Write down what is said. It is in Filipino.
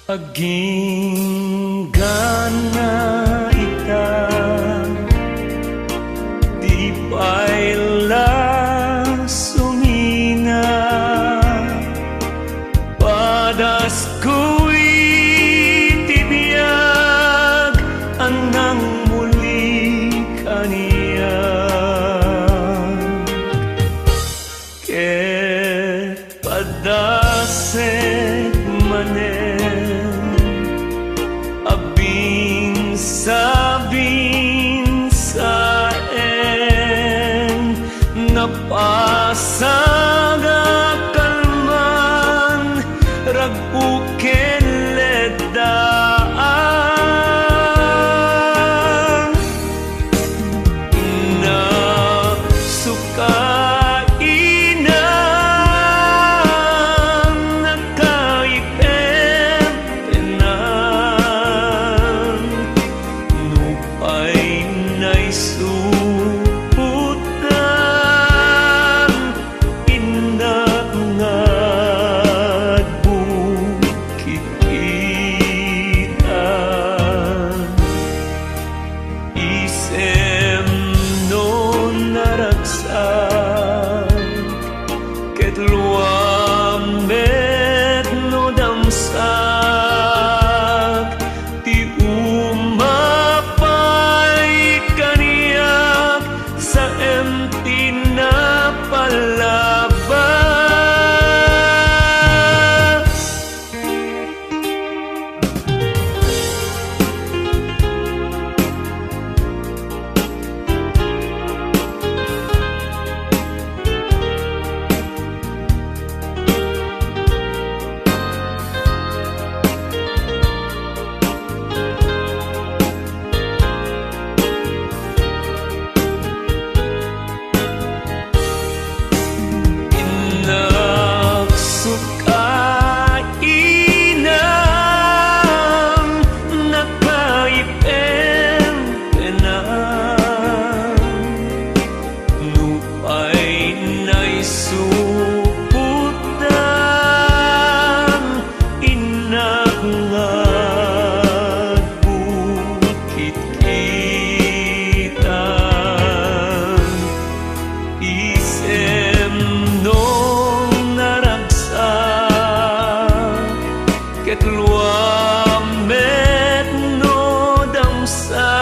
Aging gana ita di baila sumina padas ko'y tibiyag anang muli kaniya ket padasek manen abing sabing saen napasaga kalman raguken ledaan na sukainan nakaipem tenan nupay na'y suputan inak ngad bukit itan isem no naragsak ket luamet no damsak ti umapay kaniyak sa empty na palabas Nagsukainan nakaipem tenan nupay na'y suputan inak ngad bukit kitan isem no ket luamet no damsak